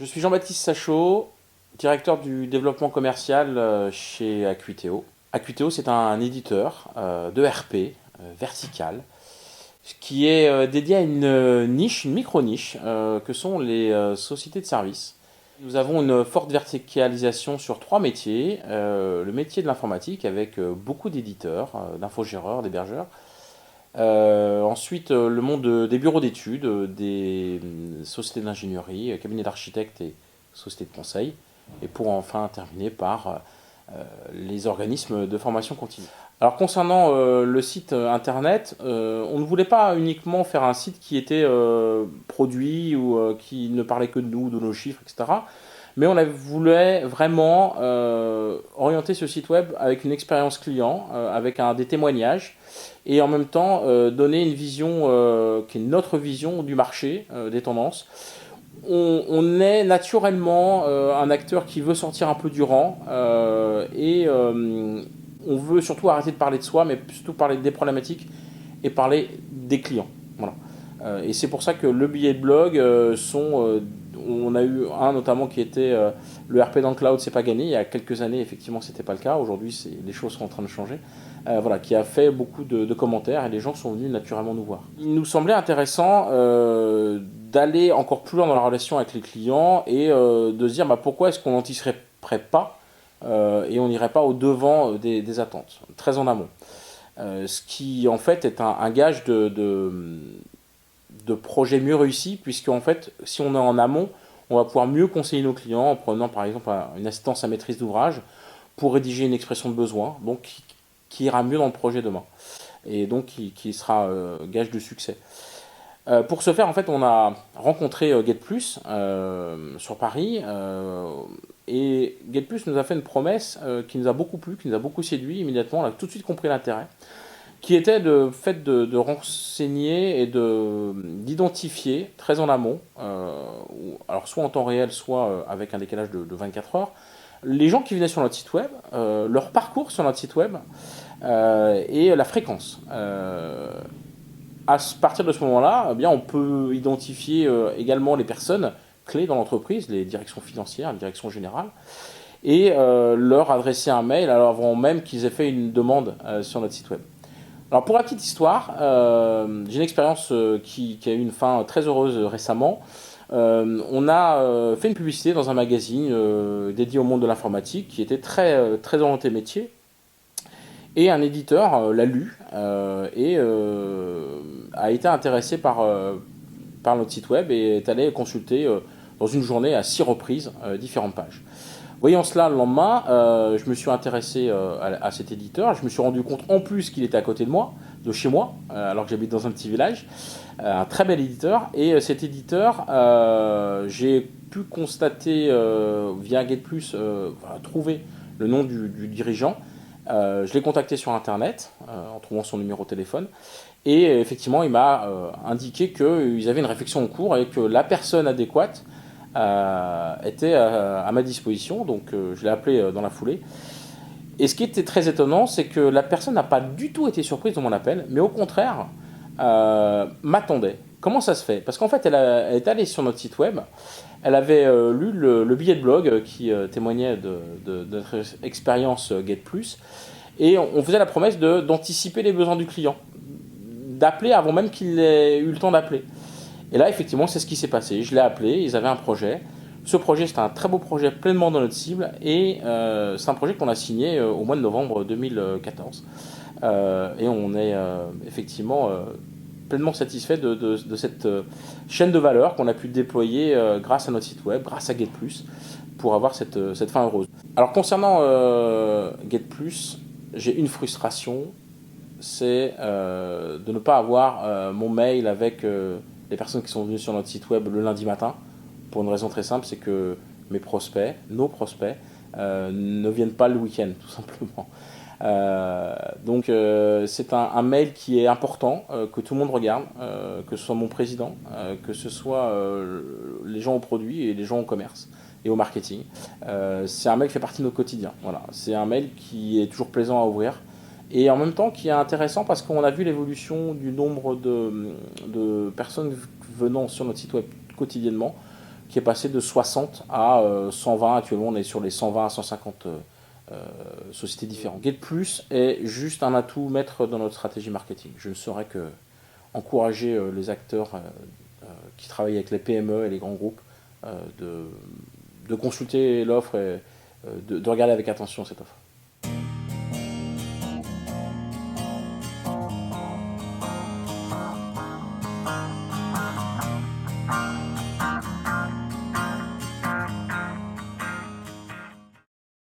Je suis Jean-Baptiste Sachot, directeur du développement commercial chez Acuiteo. Acuiteo, c'est un éditeur de RP vertical qui est dédié à une niche, une micro-niche, que sont les sociétés de services. Nous avons une forte verticalisation sur trois métiers. Le métier de l'informatique avec beaucoup d'éditeurs, d'infogéreurs, d'hébergeurs. Ensuite, le monde des bureaux d'études, des sociétés d'ingénierie, cabinets d'architectes et sociétés de conseil. Et pour enfin terminer par les organismes de formation continue. Alors concernant le site internet, on ne voulait pas uniquement faire un site qui était produit ou qui ne parlait que de nous, de nos chiffres, etc. Mais on voulait vraiment orienter ce site web avec une expérience client, avec des témoignages, et en même temps donner une vision qui est notre vision du marché, des tendances. On est naturellement un acteur qui veut sortir un peu du rang et on veut surtout arrêter de parler de soi, mais surtout parler des problématiques et parler des clients. Voilà. Et c'est pour ça que le billet de blog on a eu un notamment qui était le RP dans le cloud, c'est pas gagné. Il y a quelques années, effectivement, c'était pas le cas. Aujourd'hui, les choses sont en train de changer. Voilà, qui a fait beaucoup de commentaires et les gens sont venus naturellement nous voir. Il nous semblait intéressant d'aller encore plus loin dans la relation avec les clients et de se dire pourquoi est-ce qu'on n'anticiperait pas et on n'irait pas au devant des attentes, très en amont. Ce qui en fait est un gage de projets mieux réussis, puisque en fait, si on est en amont, on va pouvoir mieux conseiller nos clients en prenant par exemple une assistance à maîtrise d'ouvrage pour rédiger une expression de besoin, donc qui ira mieux dans le projet demain, et donc qui sera gage de succès. Pour ce faire, en fait, on a rencontré GetPlus sur Paris, et GetPlus nous a fait une promesse qui nous a beaucoup plu, qui nous a beaucoup séduit immédiatement. On a tout de suite compris l'intérêt, qui était le fait de renseigner et d'identifier très en amont, alors soit en temps réel, soit avec un décalage de 24 heures, les gens qui venaient sur notre site web, leur parcours sur notre site web et la fréquence. À partir de ce moment-là, eh bien, on peut identifier également les personnes clés dans l'entreprise, les directions financières, les directions générales, et leur adresser un mail avant même qu'ils aient fait une demande sur notre site web. Alors pour la petite histoire, j'ai une expérience qui a eu une fin très heureuse récemment. On a fait une publicité dans un magazine dédié au monde de l'informatique qui était très orienté métier. Et un éditeur l'a lu et a été intéressé par notre site web et est allé consulter dans une journée à 6 reprises différentes pages. Voyant cela le lendemain, je me suis intéressé à cet éditeur. Je me suis rendu compte en plus qu'il était à côté de chez moi, alors que j'habite dans un petit village. Un très bel éditeur. Et cet éditeur, j'ai pu constater via GetPlus, trouver le nom du dirigeant. Je l'ai contacté sur Internet en trouvant son numéro de téléphone. Et effectivement, il m'a indiqué qu'ils avaient une réflexion en cours et que la personne adéquate était à ma disposition, donc je l'ai appelé dans la foulée. Et ce qui était très étonnant, c'est que la personne n'a pas du tout été surprise de mon appel, mais au contraire, m'attendait. Comment ça se fait? Parce qu'en fait, elle est allée sur notre site web, elle avait lu le billet de blog qui témoignait de notre expérience GetPlus, et on faisait la promesse d'anticiper les besoins du client, d'appeler avant même qu'il ait eu le temps d'appeler. Et là, effectivement, c'est ce qui s'est passé. Je l'ai appelé, ils avaient un projet. Ce projet, c'était un très beau projet, pleinement dans notre cible. Et c'est un projet qu'on a signé au mois de novembre 2014. Et on est effectivement pleinement satisfait de cette chaîne de valeur qu'on a pu déployer grâce à notre site web, grâce à GetPlus, pour avoir cette fin heureuse. Alors, concernant GetPlus, j'ai une frustration, c'est de ne pas avoir mon mail avec les personnes qui sont venues sur notre site web le lundi matin, pour une raison très simple, c'est que nos prospects, ne viennent pas le week-end, tout simplement. Donc c'est un mail qui est important, que tout le monde regarde, que ce soit mon président, que ce soit les gens au produit et les gens au commerce et au marketing. C'est un mail qui fait partie de notre quotidien. Voilà. C'est un mail qui est toujours plaisant à ouvrir. Et en même temps qui est intéressant parce qu'on a vu l'évolution du nombre de personnes venant sur notre site web quotidiennement, qui est passé de 60 à 120. Actuellement, on est sur les 120 à 150 sociétés différentes. Get Plus est juste un atout maître dans notre stratégie marketing. Je ne saurais que encourager les acteurs qui travaillent avec les PME et les grands groupes de consulter l'offre et de regarder avec attention cette offre.